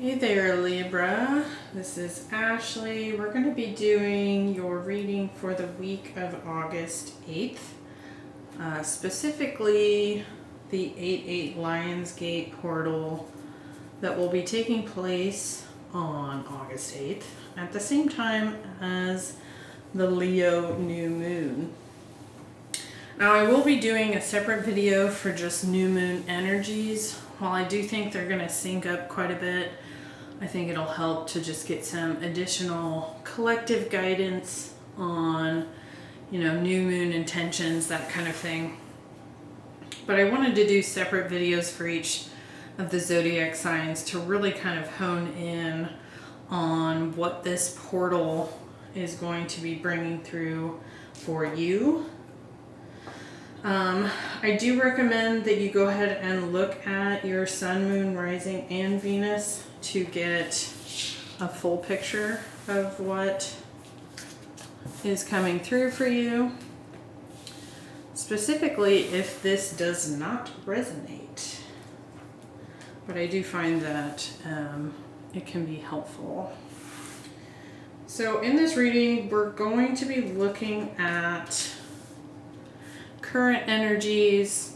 Hey there, Libra. This is Ashley. We're going to be doing your reading for the week of August 8th, specifically the 8/8 Lionsgate portal that will be taking place on August 8th at the same time as the Leo new moon. Now, I will be doing a separate video for just new moon energies. While I do think they're going to sync up quite a bit, I think it'll help to just get some additional collective guidance on, new moon intentions, that kind of thing. But I wanted to do separate videos for each of the zodiac signs to really kind of hone in on what this portal is going to be bringing through for you. I do recommend that you go ahead and look at your sun, moon, rising, and Venus to get a full picture of what is coming through for you. Specifically, if this does not resonate. But I do find that it can be helpful. So in this reading, we're going to be looking at current energies,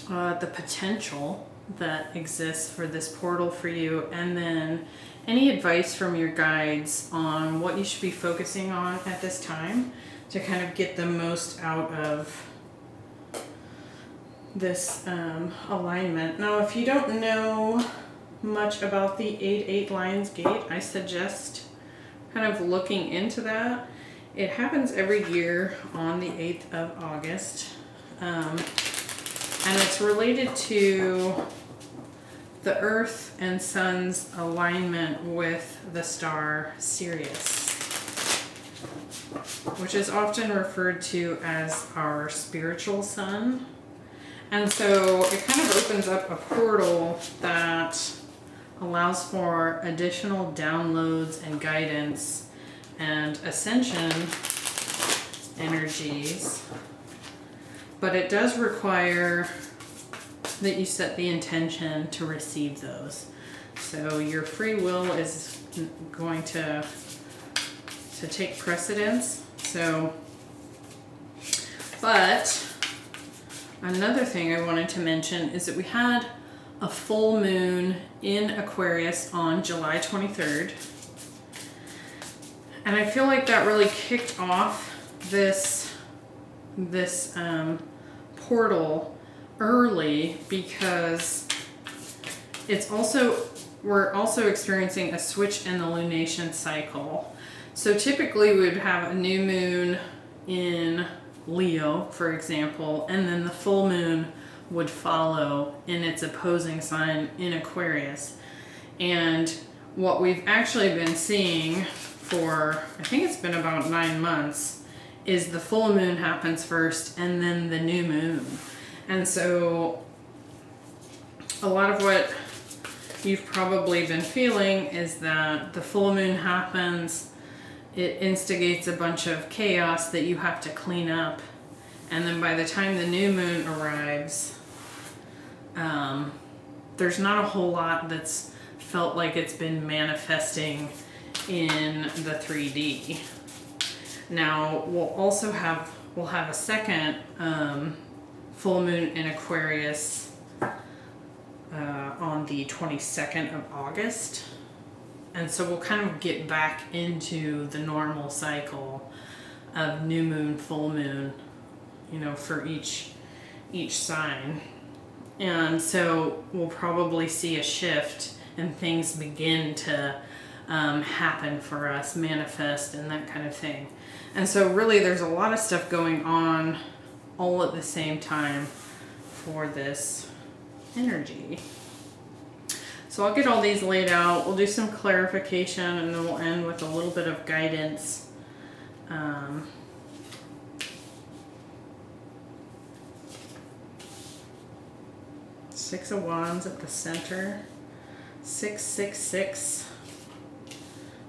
the potential that exists for this portal for you, and then any advice from your guides on what you should be focusing on at this time to kind of get the most out of this alignment. Now, if you don't know much about the 8/8 Lionsgate, I suggest kind of looking into that. It happens every year on the 8th of August, and it's related to the Earth and Sun's alignment with the star Sirius, which is often referred to as our spiritual sun. And so it kind of opens up a portal that allows for additional downloads and guidance and ascension energies, but it does require that you set the intention to receive those. So your free will is going to take precedence. But another thing I wanted to mention is that we had a full moon in Aquarius on July 23rd. And I feel like that really kicked off this portal early, because we're also experiencing a switch in the lunation cycle. So typically we would have a new moon in Leo, for example, and then the full moon would follow in its opposing sign in Aquarius. And what we've actually been seeing for, I think it's been about 9 months, is the full moon happens first and then the new moon. And so a lot of what you've probably been feeling is that the full moon happens, it instigates a bunch of chaos that you have to clean up, and then by the time the new moon arrives, there's not a whole lot that's felt like it's been manifesting in the 3D. Now we'll have a second full moon in Aquarius on the 22nd of August, and so we'll kind of get back into the normal cycle of new moon, full moon, for each sign. And so we'll probably see a shift and things begin to happen for us, manifest, and that kind of thing. And so really there's a lot of stuff going on all at the same time for this energy. So I'll get all these laid out. We'll do some clarification, and then we'll end with a little bit of guidance. Six of Wands at the center. 666.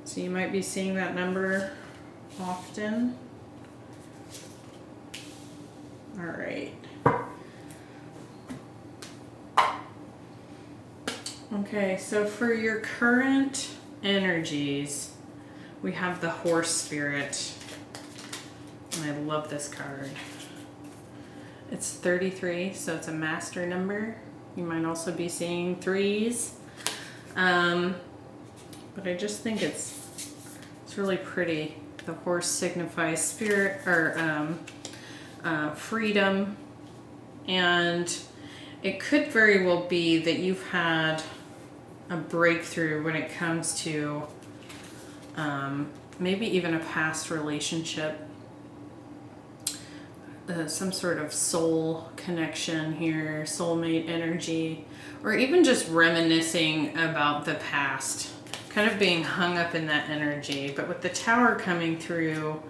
So you might be seeing that number often. All right. Okay, so for your current energies, we have the Horse Spirit. And I love this card. It's 33, so it's a master number. You might also be seeing threes. But I just think it's really pretty. The horse signifies spirit or freedom, and it could very well be that you've had a breakthrough when it comes to maybe even a past relationship, some sort of soul connection here, soulmate energy, or even just reminiscing about the past, kind of being hung up in that energy. But with the Tower coming through,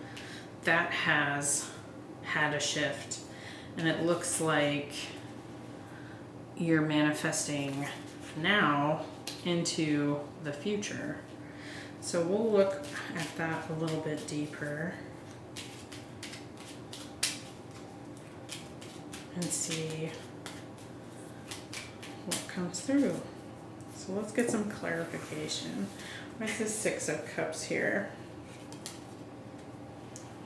that has had a shift, and it looks like you're manifesting now into the future. So we'll look at that a little bit deeper and see what comes through. So let's get some clarification. What's the Six of Cups here?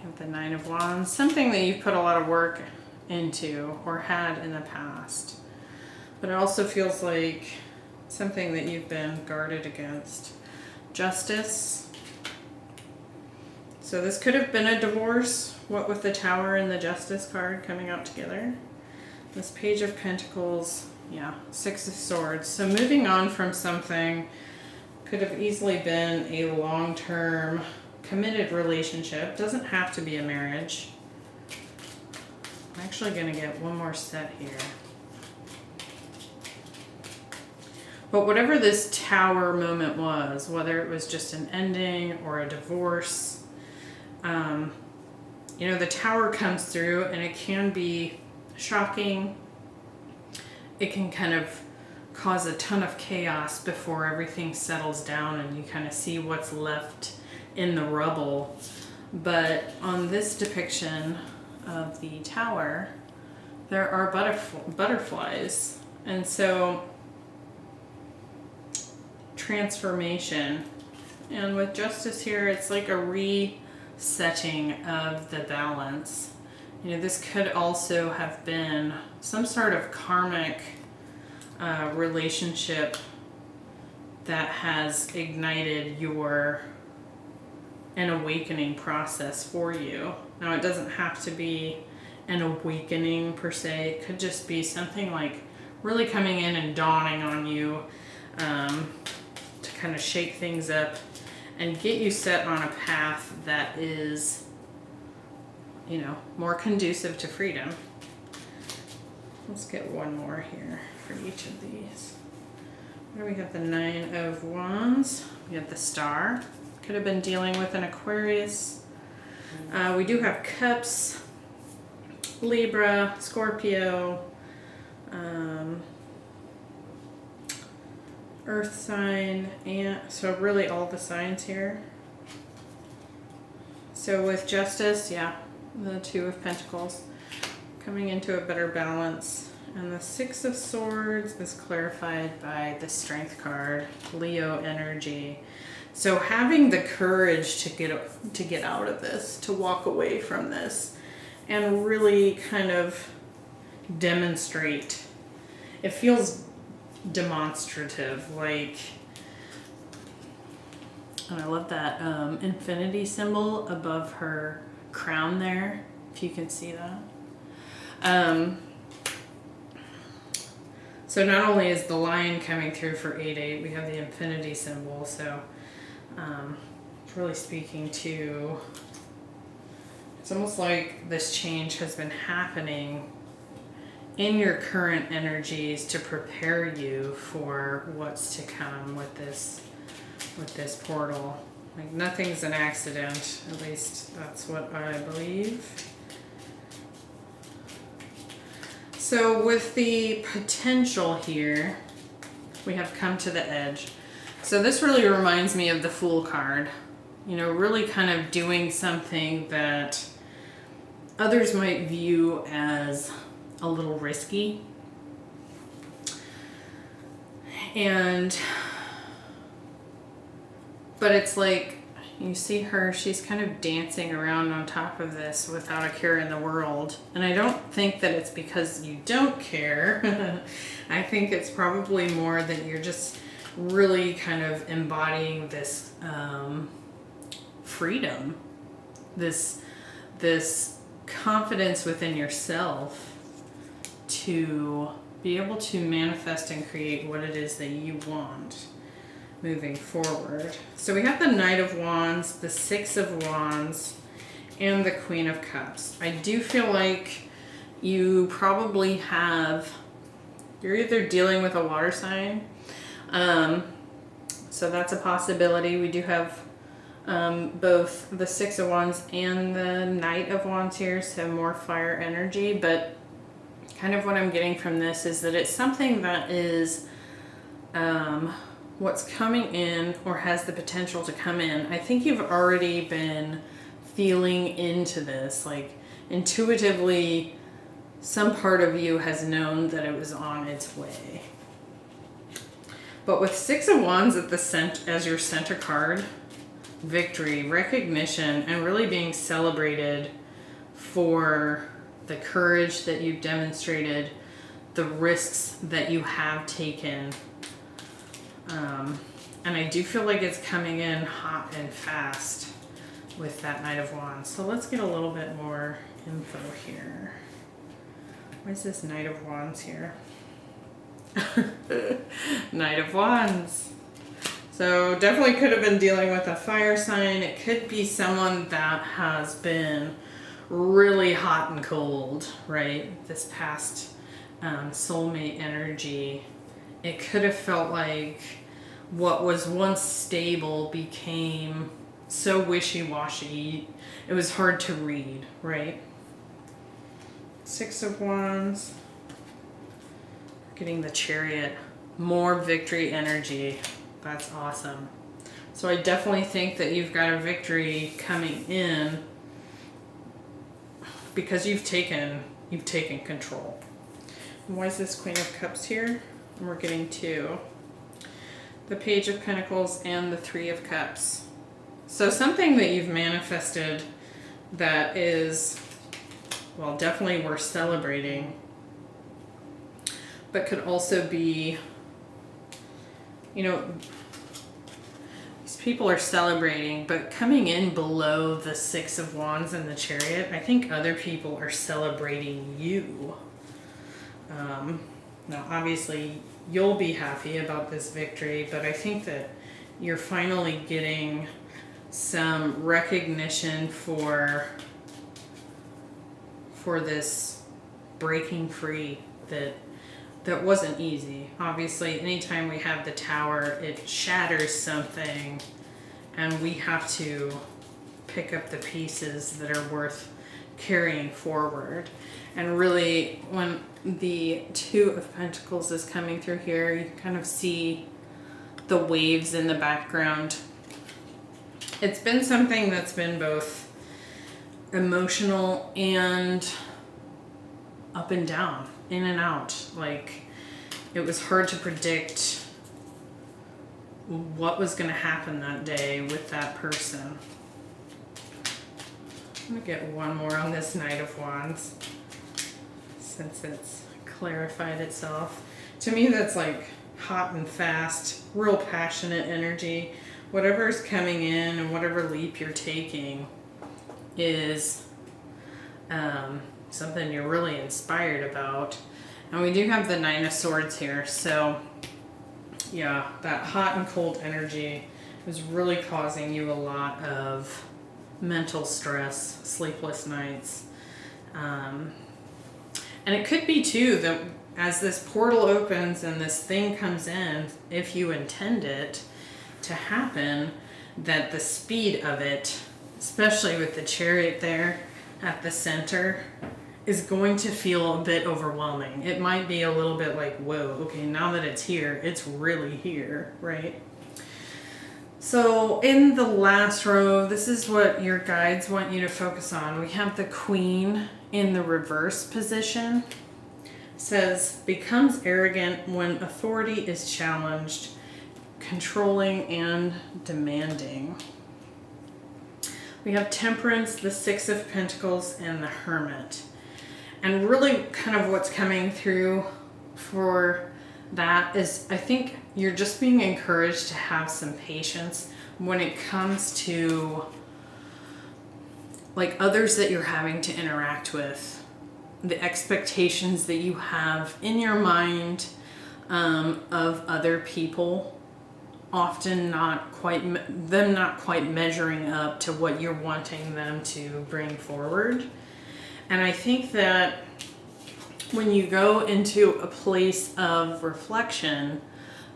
You have the Nine of Wands, something that you've put a lot of work into or had in the past. But it also feels like something that you've been guarded against. Justice. So this could have been a divorce, what with the Tower and the Justice card coming out together. This Page of Pentacles, yeah, Six of Swords. So moving on from something could have easily been a long-term committed relationship. Doesn't have to be a marriage. I'm actually going to get one more set here. But whatever this Tower moment was, whether it was just an ending or a divorce, you know, the Tower comes through and it can be shocking. It can kind of cause a ton of chaos before everything settles down and you kind of see what's left in the rubble. But on this depiction of the Tower, there are butterflies. And so transformation. And with Justice here, it's like a resetting of the balance. You know, this could also have been some sort of karmic relationship that has ignited an awakening process for you. Now, it doesn't have to be an awakening per se. It could just be something like really coming in and dawning on you, to kind of shake things up and get you set on a path that is, you know, more conducive to freedom. Let's get one more here for each of these. Where we have the Nine of Wands, we have the Star. Could have been dealing with an Aquarius. We do have Cups, Libra, Scorpio, Earth sign, and so really all the signs here. So with Justice, yeah, the Two of Pentacles coming into a better balance. And the Six of Swords is clarified by the Strength card, Leo energy. So having the courage to get out of this, to walk away from this, and really kind of demonstrate. It feels demonstrative, like, and I love that infinity symbol above her crown there, if you can see that. So not only is the lion coming through for 8-8, we have the infinity symbol, so it's really speaking to, it's almost like this change has been happening in your current energies to prepare you for what's to come with this portal. Like, nothing's an accident, at least that's what I believe. So with the potential here, we have come to the edge. So this really reminds me of the Fool card. You know, really kind of doing something that others might view as a little risky. But it's like, you see her, she's kind of dancing around on top of this without a care in the world. And I don't think that it's because you don't care. I think it's probably more that you're just really kind of embodying this freedom, this confidence within yourself to be able to manifest and create what it is that you want moving forward. So we have the Knight of Wands, the Six of Wands, and the Queen of Cups. I do feel like you probably you're either dealing with a water sign, so that's a possibility. We do have both the Six of Wands and the Knight of Wands here, so more fire energy, but kind of what I'm getting from this is that it's something that is what's coming in or has the potential to come in. I think you've already been feeling into this, like intuitively some part of you has known that it was on its way. But with Six of Wands at the center as your center card, victory, recognition, and really being celebrated for the courage that you've demonstrated, the risks that you have taken. And I do feel like it's coming in hot and fast with that Knight of Wands. So let's get a little bit more info here. Why is this Knight of Wands here? Knight of Wands. So definitely could have been dealing with a fire sign. It could be someone that has been really hot and cold, right? This past soulmate energy. It could have felt like what was once stable became so wishy-washy. It was hard to read, right? Six of Wands. Getting the Chariot. More victory energy. That's awesome. So I definitely think that you've got a victory coming in because you've taken control. And why is this Queen of Cups here? And we're getting two. The Page of Pentacles and the Three of Cups. So something that you've manifested that is, well, definitely worth celebrating, but could also be, you know, these people are celebrating, but coming in below the Six of Wands and the Chariot, I think other people are celebrating you. Now, obviously, you'll be happy about this victory, but I think that you're finally getting some recognition for this breaking free that wasn't easy. Obviously, anytime we have the Tower, it shatters something, and we have to pick up the pieces that are worth carrying forward. And really, when the Two of Pentacles is coming through here, you kind of see the waves in the background. It's been something that's been both emotional and up and down, in and out. Like, it was hard to predict what was going to happen that day with that person. I'm going to get one more on this Knight of Wands since it's clarified itself. To me, that's like hot and fast, real passionate energy. Whatever is coming in and whatever leap you're taking is something you're really inspired about. And we do have the Nine of Swords here. So yeah, that hot and cold energy is really causing you a lot of mental stress, sleepless nights. And it could be too that as this portal opens and this thing comes in, if you intend it to happen, that the speed of it, especially with the Chariot there at the center, is going to feel a bit overwhelming. It might be a little bit like, whoa, okay, now that it's here, it's really here, right? So in the last row, this is what your guides want you to focus on. We have the Queen in the reverse position. says becomes arrogant when authority is challenged, controlling and demanding. We have Temperance, the Six of Pentacles, and the Hermit. And really kind of what's coming through for that is, I think you're just being encouraged to have some patience when it comes to like others that you're having to interact with, the expectations that you have in your mind of other people, often not quite measuring up to what you're wanting them to bring forward. And I think that when you go into a place of reflection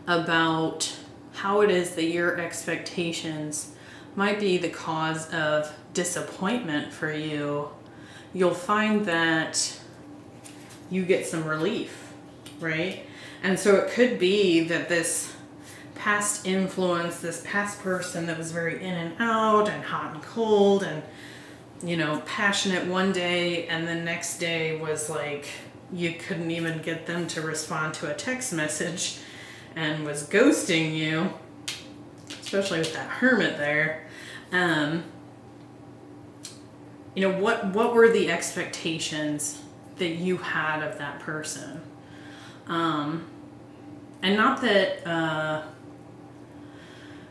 about how it is that your expectations might be the cause of disappointment for you, you'll find that you get some relief, right? And so it could be that this past influence, this past person that was very in and out and hot and cold and, you know, passionate one day and the next day was like you couldn't even get them to respond to a text message and was ghosting you, especially with that Hermit there. You know, what were the expectations that you had of that person? And not that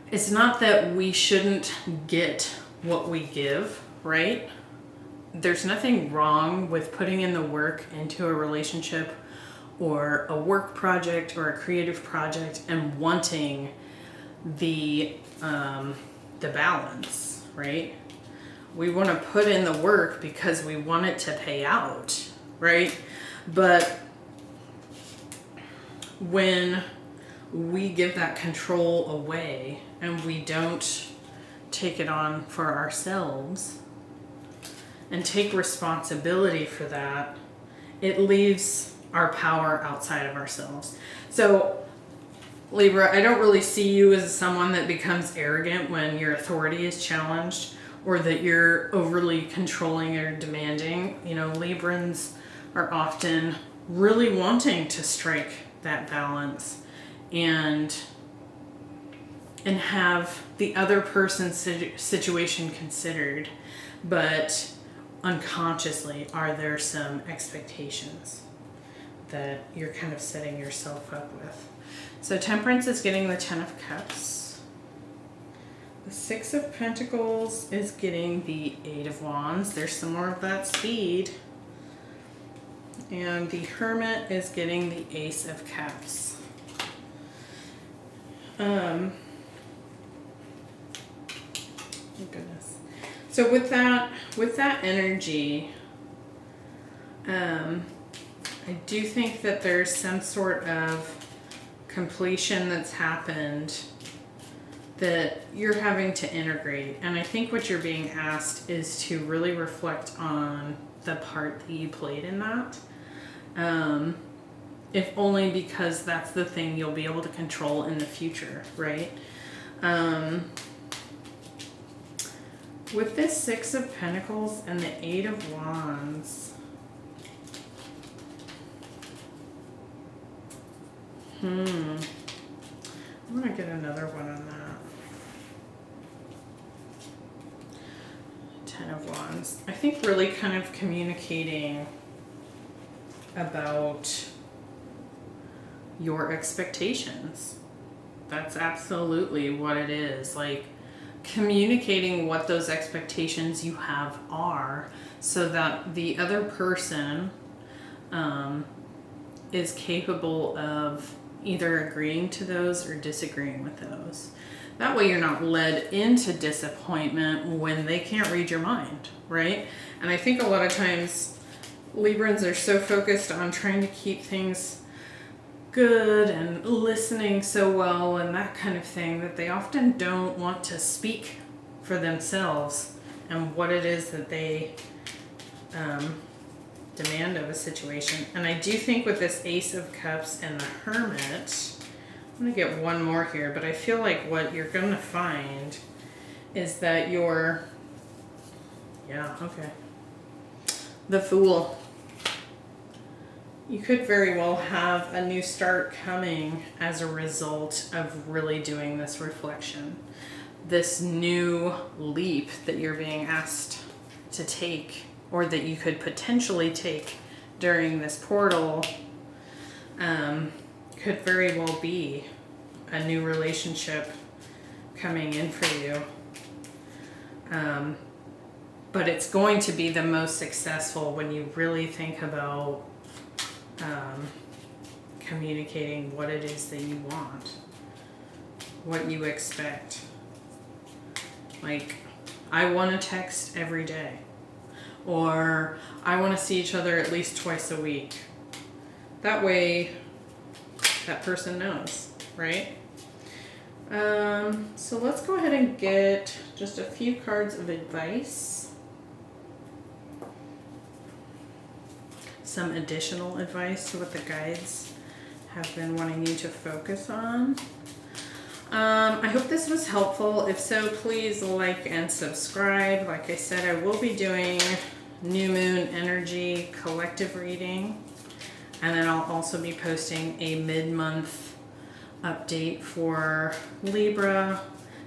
it's not that we shouldn't get what we give, right? There's nothing wrong with putting in the work into a relationship or a work project or a creative project and wanting the balance, right? We want to put in the work because we want it to pay out, right? But when we give that control away and we don't take it on for ourselves and take responsibility for that, it leaves our power outside of ourselves. So Libra, I don't really see you as someone that becomes arrogant when your authority is challenged or that you're overly controlling or demanding. You know, Librans are often really wanting to strike that balance and have the other person's situation considered, but unconsciously are there some expectations that you're kind of setting yourself up with. So Temperance is getting the 10 of Cups. The 6 of Pentacles is getting the 8 of Wands. There's some more of that speed. And the Hermit is getting the Ace of Cups. Oh goodness. So with that energy, I do think that there's some sort of completion that's happened that you're having to integrate. And I think what you're being asked is to really reflect on the part that you played in that. If only because that's the thing you'll be able to control in the future, right? With this 6 of Pentacles and the 8 of Wands, I'm gonna get another one on that. 10 of Wands. I think really kind of communicating about your expectations. That's absolutely what it is. Like communicating what those expectations you have are so that the other person is capable of either agreeing to those or disagreeing with those. That way you're not led into disappointment when they can't read your mind, right? And I think a lot of times Librans are so focused on trying to keep things good and listening so well and that kind of thing that they often don't want to speak for themselves and what it is that they demand of a situation. And I do think with this Ace of Cups and the Hermit, I'm going to get one more here, but I feel like what you're going to find is that the Fool. You could very well have a new start coming as a result of really doing this reflection. This new leap that you're being asked to take, or that you could potentially take during this portal, could very well be a new relationship coming in for you. But it's going to be the most successful when you really think about communicating what it is that you want, what you expect. Like, I want to text every day, or I want to see each other at least twice a week. That way, that person knows, right? So let's go ahead and get just a few cards of advice. Some additional advice to what the guides have been wanting you to focus on. I hope this was helpful. If so, please like and subscribe. Like I said, I will be doing new moon energy collective reading, and then I'll also be posting a mid-month update for Libra.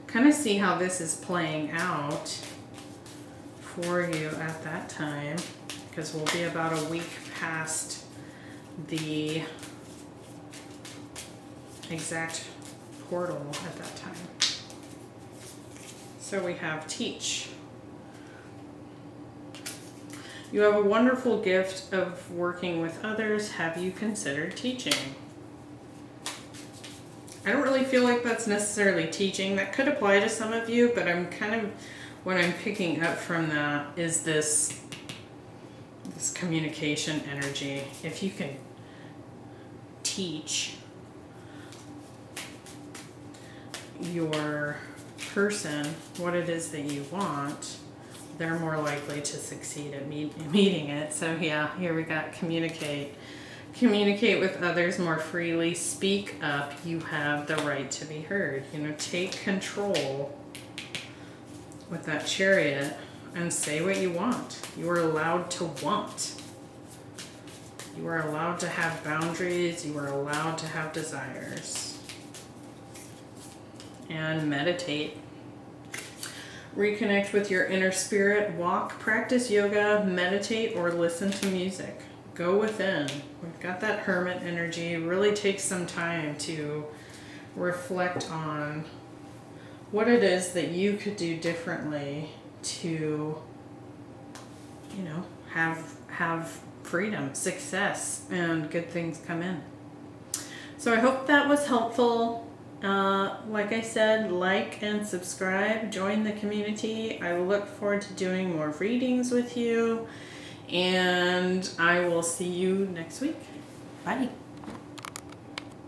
Kind of see how this is playing out for you at that time, because we'll be about a week past the exact portal at that time. So we have teach. You have a wonderful gift of working with others. Have you considered teaching? I don't really feel like that's necessarily teaching. That could apply to some of you, but I'm kind of, what I'm picking up from that is this communication energy. If you can teach your person what it is that you want, they're more likely to succeed at meeting it. So yeah, here we got communicate. Communicate with others more freely. Speak up. You have the right to be heard. You know, take control with that Chariot and say what you want. You are allowed to want. You are allowed to have boundaries. You are allowed to have desires. And meditate. Reconnect with your inner spirit. Walk, practice yoga, meditate, or listen to music. Go within. We've got that hermit energy. Really take some time to reflect on what it is that you could do differently to, you know, have freedom, success, and good things come in. So I hope that was helpful. Like I said, like and subscribe, join the community. I look forward to doing more readings with you, and I will see you next week. Bye.